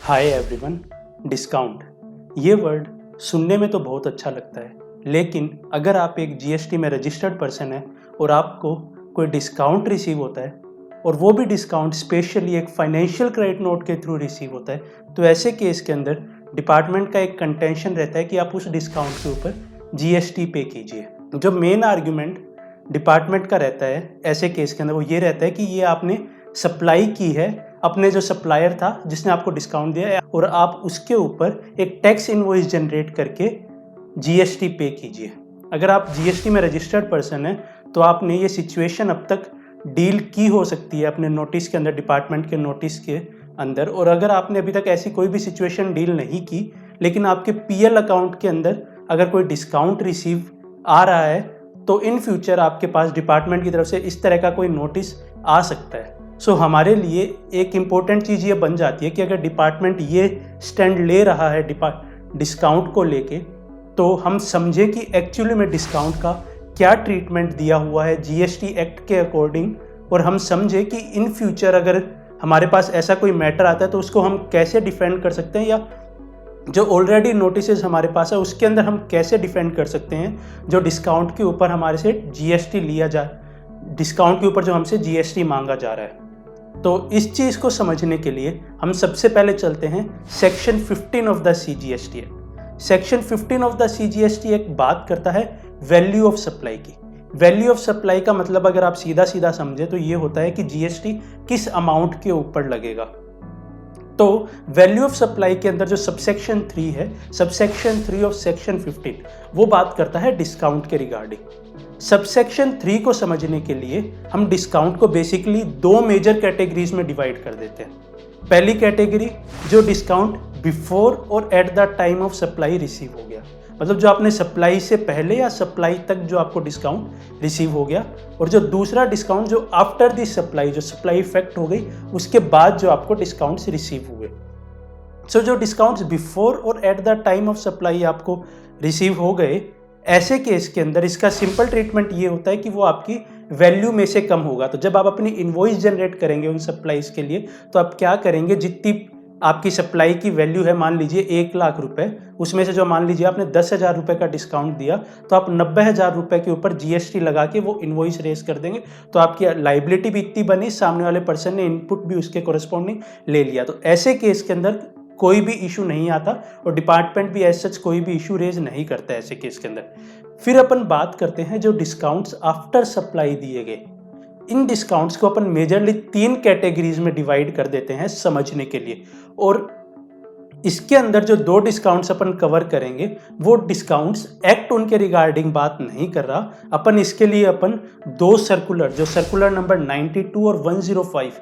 Hi everyone. Discount ये word सुनने में तो बहुत अच्छा लगता है, लेकिन अगर आप एक जीएसटी में रजिस्टर्ड पर्सन है और आपको कोई डिस्काउंट रिसीव होता है और वो भी डिस्काउंट स्पेशली एक फाइनेंशियल क्रेडिट नोट के थ्रू रिसीव होता है, तो ऐसे केस के अंदर डिपार्टमेंट का एक कंटेंशन रहता है कि आप उस डिस्काउंट के ऊपर जीएसटी पे कीजिए। जो मेन आर्ग्यूमेंट डिपार्टमेंट का रहता है ऐसे केस के अंदर वो ये रहता है कि ये आपने सप्लाई की है अपने जो सप्लायर था जिसने आपको डिस्काउंट दिया है और आप उसके ऊपर एक टैक्स इनवॉइस जनरेट करके जीएसटी पे कीजिए। अगर आप जीएसटी में रजिस्टर्ड पर्सन है तो आपने ये सिचुएशन अब तक डील की हो सकती है अपने नोटिस के अंदर, डिपार्टमेंट के नोटिस के अंदर। और अगर आपने अभी तक ऐसी कोई भी सिचुएशन डील नहीं की लेकिन आपके पीएल अकाउंट के अंदर अगर कोई डिस्काउंट रिसीव आ रहा है तो इन फ्यूचर आपके पास डिपार्टमेंट की तरफ से इस तरह का कोई नोटिस आ सकता है। सो हमारे लिए एक इम्पोर्टेंट चीज़ ये बन जाती है कि अगर डिपार्टमेंट ये स्टैंड ले रहा है डिस्काउंट को लेके, तो हम समझे कि एक्चुअली में डिस्काउंट का क्या ट्रीटमेंट दिया हुआ है जीएसटी एक्ट के अकॉर्डिंग, और हम समझे कि इन फ्यूचर अगर हमारे पास ऐसा कोई मैटर आता है तो उसको हम कैसे डिफेंड कर सकते हैं, या जो ऑलरेडी नोटिस हमारे पास है उसके अंदर हम कैसे डिफेंड कर सकते हैं जो डिस्काउंट के ऊपर हमारे से जीएसटी लिया जा डिस्काउंट के ऊपर जो हमसे जीएसटी मांगा जा रहा है। तो इस चीज़ को समझने के लिए हम सबसे पहले चलते हैं section 15 of the CGST act. Section 15 of the CGST act बात करता है वैल्यू ऑफ सप्लाई की। वैल्यू ऑफ सप्लाई का मतलब अगर आप सीधा सीधा समझे तो ये होता है कि जीएसटी किस अमाउंट के ऊपर लगेगा। तो वैल्यू ऑफ सप्लाई के अंदर जो सबसेक्शन 3 है, सबसेक्शन 3 ऑफ सेक्शन 15, वो बात करता है डिस्काउंट के रिगार्डिंग। सबसेक्शन 3 को समझने के लिए हम डिस्काउंट को बेसिकली दो मेजर कैटेगरीज में डिवाइड कर देते हैं। पहली कैटेगरी जो डिस्काउंट बिफोर और eight the time of supply receive हो गया, मतलब जो आपने सप्लाई से पहले या सप्लाई तक जो आपको डिस्काउंट रिसीव हो गया, और जो दूसरा डिस्काउंट जो आफ्टर दी सप्लाई, जो सप्लाई इफेक्ट हो गई उसके बाद जो आपको डिस्काउंट्स रिसीव हुए। सो जो डिस्काउंट्स बिफोर और eight the time of supply आपको रिसीव हो गए, ऐसे केस के अंदर इसका सिंपल ट्रीटमेंट ये होता है कि वो आपकी वैल्यू में से कम होगा। तो जब आप अपनी इनवॉइस जनरेट करेंगे उन सप्लाईज के लिए, तो आप क्या करेंगे, जितनी आपकी सप्लाई की वैल्यू है, मान लीजिए 1 लाख रुपए, उसमें से जो मान लीजिए आपने 10,000 रुपये का डिस्काउंट दिया, तो आप 90,000 रुपये के ऊपर जीएसटी लगा के वो इनवॉइस रेज कर देंगे। तो आपकी लाइबिलिटी भी इतनी बनी, सामने वाले पर्सन ने इनपुट भी उसके कोरस्पॉन्डिंग ले लिया। तो ऐसे केस के अंदर कोई भी इशू नहीं आता और डिपार्टमेंट भी एज सच कोई भी इशू रेज नहीं करता ऐसे केस के अंदर। फिर अपन बात करते हैं जो डिस्काउंट्स आफ्टर सप्लाई दिए गए। इन डिस्काउंट्स को अपन मेजरली 3 कैटेगरीज में डिवाइड कर देते हैं समझने के लिए, और इसके अंदर जो 2 डिस्काउंट्स अपन कवर करेंगे वो डिस्काउंट्स एक्ट उनके रिगार्डिंग बात नहीं कर रहा। अपन इसके लिए अपन 2 सर्कुलर, जो सर्कुलर नंबर 92 और 105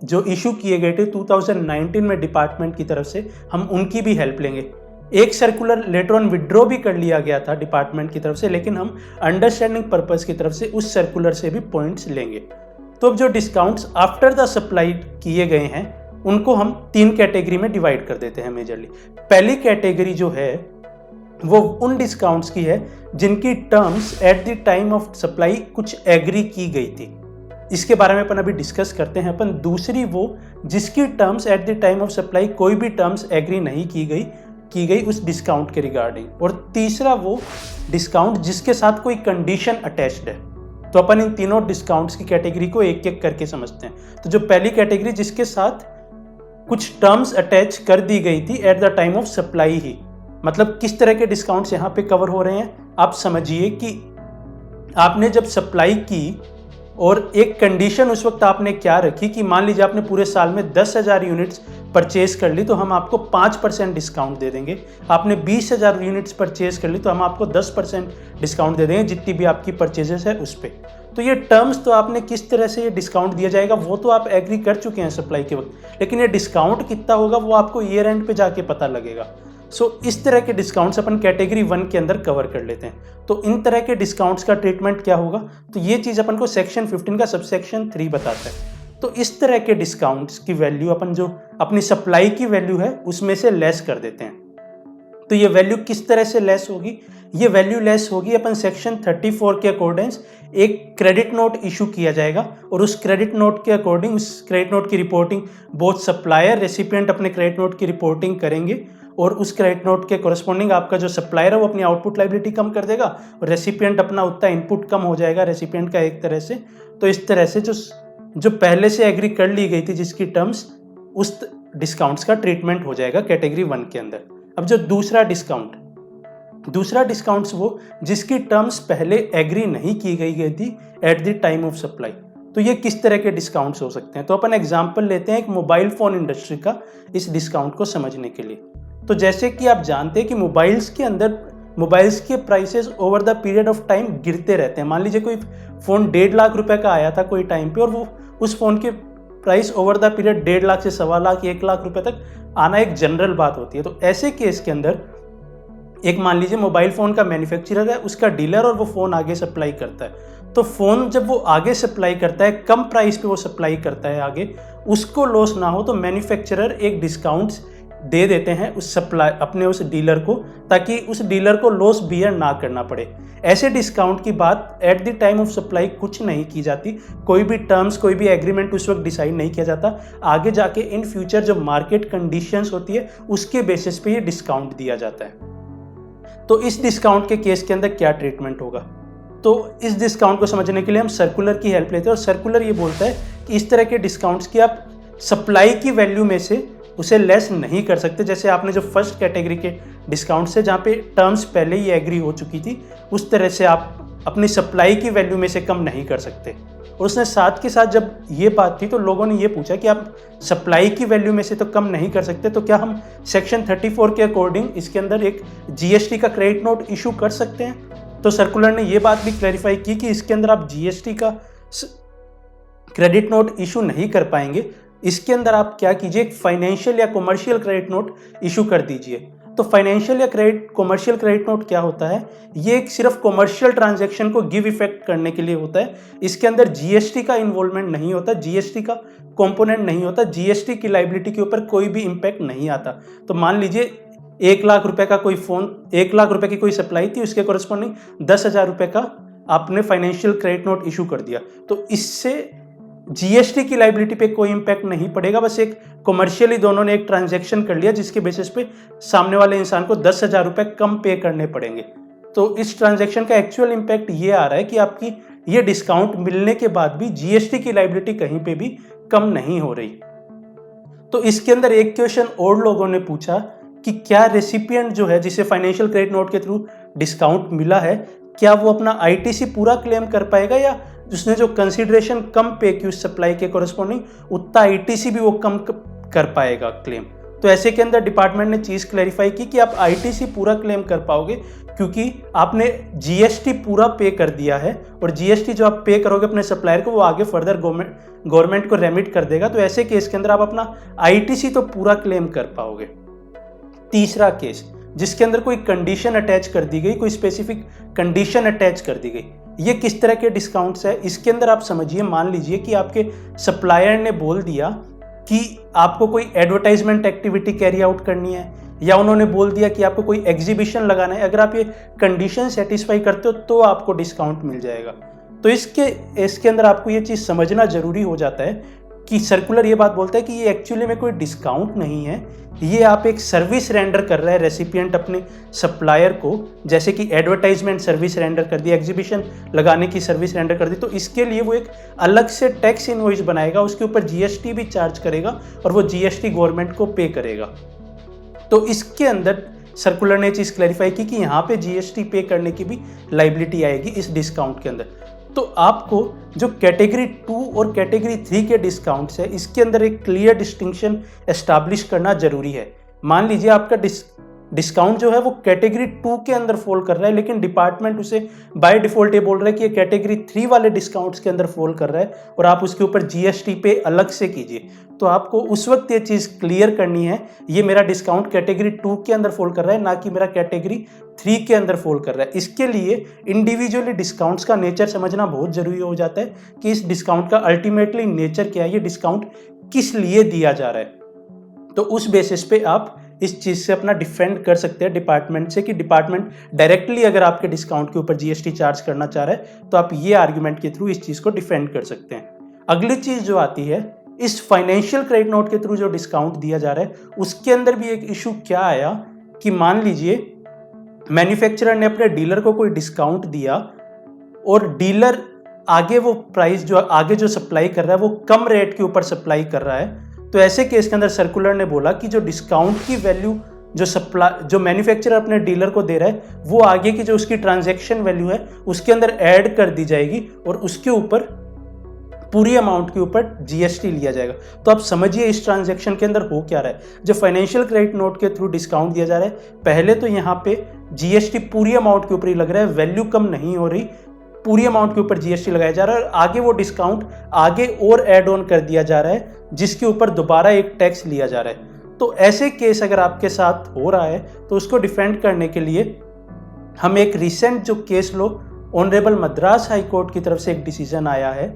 जो इशू किए गए थे 2019 में डिपार्टमेंट की तरफ से, हम उनकी भी हेल्प लेंगे। एक सर्कुलर लेटर ऑन विड्रॉ भी कर लिया गया था डिपार्टमेंट की तरफ से, लेकिन हम अंडरस्टैंडिंग पर्पस की तरफ से उस सर्कुलर से भी पॉइंट्स लेंगे। तो अब जो डिस्काउंट्स आफ्टर द सप्लाई किए गए हैं उनको हम 3 कैटेगरी में डिवाइड कर देते हैं मेजरली। पहली कैटेगरी जो है वो उन डिस्काउंट्स की है जिनकी terms eight the time of supply कुछ एग्री की गई थी, इसके बारे में अपन अभी डिस्कस करते हैं। अपन दूसरी वो जिसकी terms eight the time of supply कोई भी टर्म्स एग्री नहीं की गई उस डिस्काउंट के रिगार्डिंग, और तीसरा वो डिस्काउंट जिसके साथ कोई कंडीशन अटैच्ड है। तो अपन इन तीनों डिस्काउंट्स की कैटेगरी को एक एक करके समझते हैं। तो जो पहली कैटेगरी जिसके साथ कुछ टर्म्स अटैच कर दी गई थी at the time of supply ही, मतलब किस तरह के डिस्काउंट्स यहाँ पे कवर हो रहे हैं। आप समझिए कि आपने जब सप्लाई की और एक कंडीशन उस वक्त आपने क्या रखी कि मान लीजिए आपने पूरे साल में 10,000 यूनिट्स परचेज कर ली तो हम आपको 5% डिस्काउंट दे देंगे। आपने 20,000 यूनिट्स परचेज कर ली तो हम आपको 10% डिस्काउंट दे देंगे जितनी भी आपकी परचेजेस है उस पर। तो ये टर्म्स तो आपने किस तरह से ये डिस्काउंट दिया जाएगा वो तो आप एग्री कर चुके हैं सप्लाई के वक्त, लेकिन ये डिस्काउंट कितना होगा वो आपको ईयर एंड पे जाके पता लगेगा। सो इस तरह के डिस्काउंट्स अपन कैटेगरी 1 के अंदर कवर कर लेते हैं। तो इन तरह के डिस्काउंट्स का ट्रीटमेंट क्या होगा, तो ये चीज़ अपन को सेक्शन 15 का सबसेक्शन 3 बताता है। तो इस तरह के डिस्काउंट्स की वैल्यू अपन जो अपनी सप्लाई की वैल्यू है उसमें से लेस कर देते हैं। तो ये वैल्यू किस तरह से लेस होगी? ये वैल्यू लेस होगी अपन सेक्शन 34 के अकॉर्डिंग एक क्रेडिट नोट इशू किया जाएगा और उस क्रेडिट नोट के अकॉर्डिंग उस क्रेडिट नोट की रिपोर्टिंग बोथ सप्लायर रेसिपिएंट अपने क्रेडिट नोट की रिपोर्टिंग करेंगे और उस क्रेडिट नोट के कोरस्पॉन्डिंग आपका जो सप्लायर है वो अपनी आउटपुट लायबिलिटी कम कर देगा और रेसिपिएंट अपना उतना इनपुट कम हो जाएगा रेसिपिएंट का एक तरह से। तो इस तरह से जो पहले से एग्री कर ली गई थी जिसकी टर्म्स, उस डिस्काउंट्स का ट्रीटमेंट हो जाएगा कैटेगरी 1 के अंदर। अब जो दूसरा डिस्काउंट्स वो जिसकी टर्म्स पहले एग्री नहीं की गई थी at the time of supply. तो ये किस तरह के डिस्काउंट्स हो सकते हैं? तो अपन एग्जांपल लेते हैं एक मोबाइल फ़ोन इंडस्ट्री का इस डिस्काउंट को समझने के लिए। तो जैसे कि आप जानते हैं कि मोबाइल्स के prices over the period of time गिरते रहते हैं। मान लीजिए कोई फ़ोन 1.5 लाख रुपए का आया था कोई टाइम पे और वो उस फ़ोन के price over the period 1.5 lakh से 1.25 लाख 1 लाख रुपए तक आना एक जनरल बात होती है। तो ऐसे केस के अंदर एक मान लीजिए मोबाइल फ़ोन का मैन्युफैक्चरर है, उसका डीलर और वो फ़ोन आगे सप्लाई करता है। तो फ़ोन जब वो आगे सप्लाई करता है, कम प्राइस पे वो सप्लाई करता है आगे, उसको लॉस ना हो तो मैन्युफैक्चरर एक डिस्काउंट्स दे देते हैं उस डीलर को, ताकि उस डीलर को लॉस बियर ना करना पड़े। ऐसे डिस्काउंट की बात eight the time of supply कुछ नहीं की जाती, कोई भी टर्म्स कोई भी एग्रीमेंट उस वक्त डिसाइड नहीं किया जाता। आगे जाके इन फ्यूचर जो मार्केट कंडीशंस होती है उसके बेसिस पे ये डिस्काउंट दिया जाता है। तो इस डिस्काउंट के केस के अंदर क्या ट्रीटमेंट होगा? तो इस डिस्काउंट को समझने के लिए हम सर्कुलर की हेल्प लेते हैं और सर्कुलर ये बोलता है कि इस तरह के डिस्काउंट्स की आप सप्लाई की वैल्यू में से उसे लेस नहीं कर सकते। जैसे आपने जो फर्स्ट कैटेगरी के डिस्काउंट से जहाँ पे टर्म्स पहले ही एग्री हो चुकी थी, उस तरह से आप अपनी सप्लाई की वैल्यू में से कम नहीं कर सकते। और उसने साथ के साथ जब ये बात थी तो लोगों ने ये पूछा कि आप सप्लाई की वैल्यू में से तो कम नहीं कर सकते, तो क्या हम सेक्शन 34 के अकॉर्डिंग इसके अंदर एक जीएसटी का क्रेडिट नोट इशू कर सकते हैं? तो सर्कुलर ने ये बात भी क्लैरिफाई की कि इसके अंदर आप जीएसटी का क्रेडिट नोट इशू नहीं कर पाएंगे। इसके अंदर आप क्या कीजिए, एक फाइनेंशियल या कॉमर्शियल क्रेडिट नोट इशू कर दीजिए। तो फाइनेंशियल या कॉमर्शियल क्रेडिट नोट क्या होता है? ये एक सिर्फ कॉमर्शियल ट्रांजैक्शन को गिव इफेक्ट करने के लिए होता है। इसके अंदर जीएसटी का इन्वॉल्वमेंट नहीं होता, जीएसटी का कंपोनेंट नहीं होता, जीएसटी की लायबिलिटी के ऊपर कोई भी इम्पैक्ट नहीं आता। तो मान लीजिए 1 लाख रुपए का कोई फ़ोन, 1 लाख रुपए की कोई सप्लाई थी, उसके कोरस्पॉन्डिंग 10,000 रुपए का आपने फाइनेंशियल क्रेडिट नोट इशू कर दिया, तो इससे जीएसटी की लायबिलिटी पे कोई इम्पैक्ट नहीं पड़ेगा। बस एक कॉमर्शियली दोनों ने एक ट्रांजैक्शन कर लिया जिसके बेसिस पे सामने वाले इंसान को 10,000 रुपए कम पे करने पड़ेंगे। तो इस ट्रांजैक्शन का एक्चुअल इम्पैक्ट ये आ रहा है कि आपकी ये डिस्काउंट मिलने के बाद भी जीएसटी की लायबिलिटी कहीं पे भी कम नहीं हो रही। तो इसके अंदर एक क्वेश्चन और लोगों ने पूछा कि क्या रेसिपिएंट जो है जिसे फाइनेंशियल क्रेडिट नोट के थ्रू डिस्काउंट मिला है, क्या वो अपना आईटीसी पूरा क्लेम कर पाएगा या उसने जो कंसीडरेशन कम पे की उस सप्लाई के कोरस्पॉन्डिंग उतना आईटीसी भी वो कम कर पाएगा क्लेम? तो ऐसे के अंदर डिपार्टमेंट ने चीज़ क्लैरिफाई की कि आप आईटीसी पूरा क्लेम कर पाओगे क्योंकि आपने जीएसटी पूरा पे कर दिया है और जीएसटी जो आप पे करोगे अपने सप्लायर को वो आगे फर्दर गवर्नमेंट को रेमिट कर देगा। तो ऐसे केस के अंदर आप अपना आईटीसी तो पूरा क्लेम कर पाओगे। तीसरा केस जिसके अंदर कोई कंडीशन अटैच कर दी गई, कोई स्पेसिफिक कंडीशन अटैच कर दी गई, ये किस तरह के डिस्काउंट्स है? इसके अंदर आप समझिए, मान लीजिए कि आपके सप्लायर ने बोल दिया कि आपको कोई एडवर्टाइजमेंट एक्टिविटी कैरी आउट करनी है या उन्होंने बोल दिया कि आपको कोई एग्जीबिशन लगाना है। अगर आप ये कंडीशन सेटिस्फाई करते हो तो आपको डिस्काउंट मिल जाएगा। तो इसके अंदर आपको ये चीज़ समझना जरूरी हो जाता है कि सर्कुलर ये बात बोलता है कि ये एक्चुअली में कोई डिस्काउंट नहीं है, ये आप एक सर्विस रेंडर कर रहा है रेसिपिएंट अपने सप्लायर को, जैसे कि एडवर्टाइजमेंट सर्विस रेंडर कर दी, एग्जीबिशन लगाने की सर्विस रेंडर कर दी। तो इसके लिए वो एक अलग से टैक्स इनवॉइस बनाएगा, उसके ऊपर जीएसटी भी चार्ज करेगा और वो जीएसटी गवर्नमेंट को पे करेगा। तो इसके अंदर सर्कुलर ने चीज़ क्लैरिफाई की कि यहाँ पे जीएसटी पे करने की भी लायबिलिटी आएगी इस डिस्काउंट के अंदर। तो आपको जो कैटेगरी 2 और कैटेगरी 3 के डिस्काउंट्स है इसके अंदर एक क्लियर डिस्टिंक्शन एस्टैब्लिश करना जरूरी है। मान लीजिए आपका डिस्काउंट जो है वो कैटेगरी 2 के अंदर फॉल कर रहा है, लेकिन डिपार्टमेंट उसे बाय डिफॉल्ट ये बोल रहा है कि ये कैटेगरी 3 वाले डिस्काउंट्स के अंदर फॉल कर रहा है और आप उसके ऊपर जीएसटी पे अलग से कीजिए। तो आपको उस वक्त ये चीज़ क्लियर करनी है, ये मेरा डिस्काउंट कैटेगरी 2 के अंदर फॉल कर रहा है, ना कि मेरा कैटेगरी 3 के अंदर फॉल कर रहा है। इसके लिए इंडिविजुअली डिस्काउंट्स का नेचर समझना बहुत जरूरी हो जाता है कि इस डिस्काउंट का अल्टीमेटली नेचर क्या है, ये डिस्काउंट किस लिए दिया जा रहा है। तो उस बेसिस पे आप इस चीज़ से अपना डिफेंड कर सकते हैं डिपार्टमेंट से कि डिपार्टमेंट डायरेक्टली अगर आपके डिस्काउंट के ऊपर जीएसटी चार्ज करना चाह रहा है तो आप ये आर्ग्यूमेंट के थ्रू इस चीज़ को डिफेंड कर सकते हैं। अगली चीज़ जो आती है, इस फाइनेंशियल क्रेडिट नोट के थ्रू जो डिस्काउंट दिया जा रहा है उसके अंदर भी एक इशू क्या आया कि मान लीजिए मैन्युफैक्चरर ने अपने डीलर को कोई डिस्काउंट दिया और डीलर आगे वो प्राइस जो आगे जो सप्लाई कर रहा है वो कम रेट के ऊपर सप्लाई कर रहा है, तो ऐसे केस के अंदर सर्कुलर ने बोला कि जो डिस्काउंट की वैल्यू जो मैन्युफैक्चरर अपने डीलर को दे रहा है वो आगे की जो उसकी ट्रांजैक्शन वैल्यू है उसके अंदर ऐड कर दी जाएगी और उसके ऊपर पूरी अमाउंट के ऊपर जीएसटी लिया जाएगा। तो आप समझिए इस ट्रांजैक्शन के अंदर हो क्या रहा है। जो फाइनेंशियल क्रेडिट नोट के थ्रू डिस्काउंट दिया जा रहा है, पहले तो यहाँ पे जीएसटी पूरी अमाउंट के ऊपर ही लग रहा है, वैल्यू कम नहीं हो रही, पूरी अमाउंट के ऊपर जीएसटी लगाया जा रहा है और आगे वो डिस्काउंट आगे और ऐड ऑन कर दिया जा रहा है जिसके ऊपर दोबारा एक टैक्स लिया जा रहा है। तो ऐसे केस अगर आपके साथ हो रहा है तो उसको डिफेंड करने के लिए हम एक रिसेंट जो केस लो ऑनरेबल मद्रास हाई कोर्ट की तरफ से एक डिसीजन आया है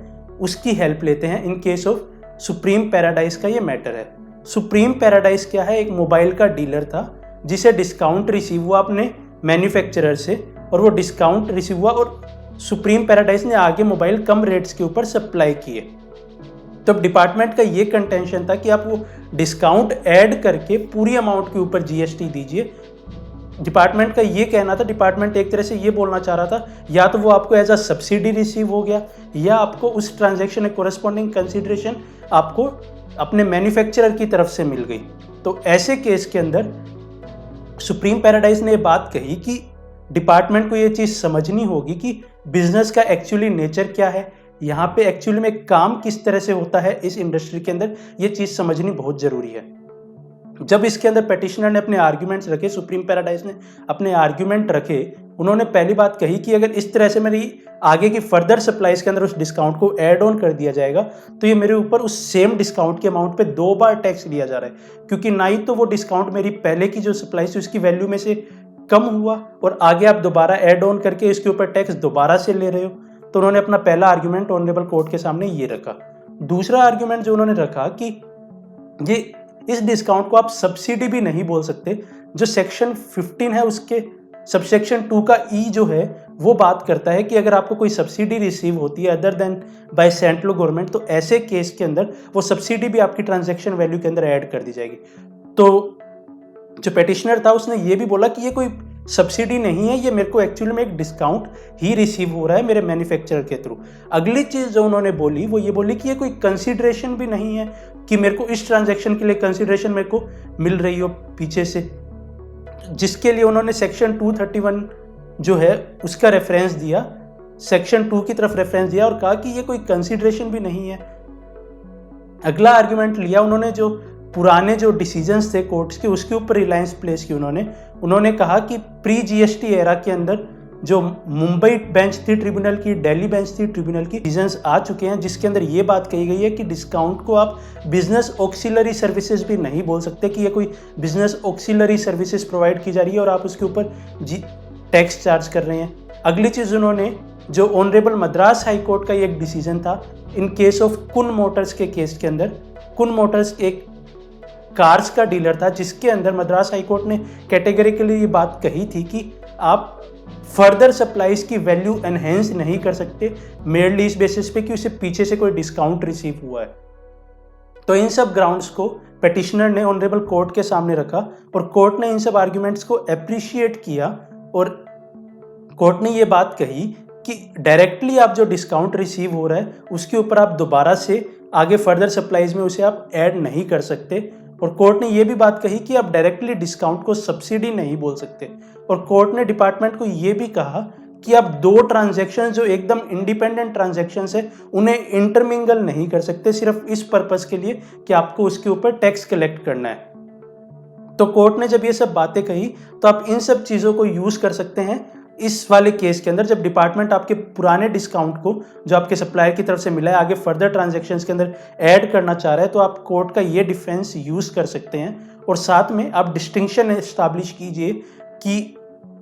उसकी हेल्प लेते हैं। In case of supreme paradise का ये मैटर है। सुप्रीम पैराडाइज क्या है, एक मोबाइल का डीलर था जिसे डिस्काउंट रिसीव हुआ अपने मैन्युफैक्चरर से और वो डिस्काउंट रिसीव हुआ और सुप्रीम पैराडाइज ने आगे मोबाइल कम रेट्स के ऊपर सप्लाई किए। तब डिपार्टमेंट का ये कंटेंशन था कि आप वो डिस्काउंट ऐड करके पूरी अमाउंट के ऊपर जीएसटी दीजिए। डिपार्टमेंट का ये कहना था, डिपार्टमेंट एक तरह से ये बोलना चाह रहा था या तो वो आपको एज अ सब्सिडी रिसीव हो गया या आपको उस ट्रांजैक्शन में कोरेस्पॉन्डिंग कंसीडरेशन आपको अपने मैन्युफैक्चरर की तरफ से मिल गई। तो ऐसे केस के अंदर सुप्रीम पैराडाइज ने बात कही कि डिपार्टमेंट को ये चीज़ समझनी होगी कि बिजनेस का एक्चुअली नेचर क्या है, यहाँ पे एक्चुअली में काम किस तरह से होता है इस इंडस्ट्री के अंदर, ये चीज़ समझनी बहुत ज़रूरी है। जब इसके अंदर पेटिशनर ने अपने आर्ग्यूमेंट्स रखे, सुप्रीम पैराडाइज ने अपने आर्ग्यूमेंट रखे, उन्होंने पहली बात कही कि अगर इस तरह से मेरी आगे की फर्दर सप्लाईज के अंदर उस डिस्काउंट को ऐड ऑन कर दिया जाएगा तो ये मेरे ऊपर उस सेम डिस्काउंट के अमाउंट पे 2 बार टैक्स लिया जा रहा है, क्योंकि ना ही तो वो डिस्काउंट मेरी पहले की जो सप्लाई थी उसकी वैल्यू में से कम हुआ और आगे आप दोबारा ऐड ऑन करके इसके ऊपर टैक्स दोबारा से ले रहे हो। तो उन्होंने अपना पहला आर्ग्यूमेंट ऑनरेबल कोर्ट के सामने ये रखा। दूसरा आर्ग्यूमेंट जो उन्होंने रखा कि ये इस डिस्काउंट को आप सब्सिडी भी नहीं बोल सकते। जो सेक्शन 15 है उसके सबसेक्शन 2 का ई जो है वो बात करता है कि अगर आपको कोई सब्सिडी रिसीव होती है other than by central government तो ऐसे केस के अंदर वो सब्सिडी भी आपकी ट्रांजैक्शन वैल्यू के अंदर ऐड कर दी जाएगी। तो जो पेटिशनर था उसने ये भी बोला कि ये कोई सब्सिडी नहीं है, ये मेरे को एक्चुअली में एक डिस्काउंट ही रिसीव हो रहा है मेरे मैन्युफैक्चरर के थ्रू। अगली चीज़ जो उन्होंने बोली वो ये बोली कि ये कोई कंसीडरेशन भी नहीं है कि मेरे को इस ट्रांजैक्शन के लिए कंसीडरेशन मेरे को मिल रही हो पीछे से, जिसके लिए उन्होंने सेक्शन 231 जो है उसका रेफरेंस दिया, सेक्शन 2 की तरफ रेफरेंस दिया और कहा कि ये कोई कंसीडरेशन भी नहीं है। अगला आर्ग्यूमेंट लिया उन्होंने जो पुराने जो डिसीजंस थे कोर्ट्स के उसके ऊपर रिलायंस प्लेस की उन्होंने कहा कि प्री जीएसटी एरा के अंदर जो मुंबई बेंच थी ट्रिब्यूनल की, दिल्ली बेंच थी ट्रिब्यूनल की, डिसीजंस आ चुके हैं जिसके अंदर ये बात कही गई है कि डिस्काउंट को आप बिजनेस ऑक्सिलरी सर्विसेज भी नहीं बोल सकते कि ये कोई बिजनेस ऑक्सिलरी सर्विसेज प्रोवाइड की जा रही है और आप उसके ऊपर टैक्स चार्ज कर रहे हैं। अगली चीज़ उन्होंने जो ऑनरेबल मद्रास हाई कोर्ट का एक डिसीजन था इन केस ऑफ कुन मोटर्स के केस के अंदर, कुन मोटर्स एक कार्स का डीलर था जिसके अंदर मद्रास हाई कोर्ट ने कैटेगरिकली ये बात कही थी कि आप फर्दर सप्लाईज की वैल्यू एनहेंस नहीं कर सकते मेयरली इस बेसिस पे कि उसे पीछे से कोई डिस्काउंट रिसीव हुआ है। तो इन सब ग्राउंड्स को पेटिशनर ने ऑनरेबल कोर्ट के सामने रखा और कोर्ट ने इन सब आर्ग्यूमेंट्स को अप्रिशिएट किया और कोर्ट ने ये बात कही कि डायरेक्टली आप जो डिस्काउंट रिसीव हो रहा है उसके ऊपर आप दोबारा से आगे फर्दर सप्लाईज में उसे आप ऐड नहीं कर सकते। और कोर्ट ने यह भी बात कही कि आप डायरेक्टली डिस्काउंट को सब्सिडी नहीं बोल सकते। और कोर्ट ने डिपार्टमेंट को यह भी कहा कि आप 2 ट्रांजैक्शन जो एकदम इंडिपेंडेंट ट्रांजैक्शंस है उन्हें इंटरमिंगल नहीं कर सकते सिर्फ इस पर्पस के लिए कि आपको उसके ऊपर टैक्स कलेक्ट करना है। तो कोर्ट ने जब ये सब बातें कही तो आप इन सब चीज़ों को यूज़ कर सकते हैं इस वाले केस के अंदर। जब डिपार्टमेंट आपके पुराने डिस्काउंट को जो आपके सप्लायर की तरफ से मिला है आगे फर्दर ट्रांजैक्शंस के अंदर ऐड करना चाह रहा है तो आप कोर्ट का ये डिफेंस यूज़ कर सकते हैं। और साथ में आप डिस्टिंक्शन एस्टैब्लिश कीजिए कि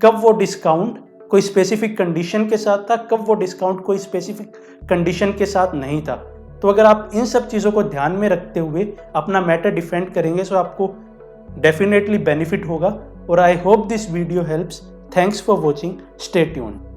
कब वो डिस्काउंट कोई स्पेसिफिक कंडीशन के साथ था, कब वो डिस्काउंट कोई स्पेसिफिक कंडीशन के साथ नहीं था। तो अगर आप इन सब चीज़ों को ध्यान में रखते हुए अपना मैटर डिफेंड करेंगे तो आपको डेफिनेटली बेनिफिट होगा। और I hope this video helps. Thanks for watching, stay tuned.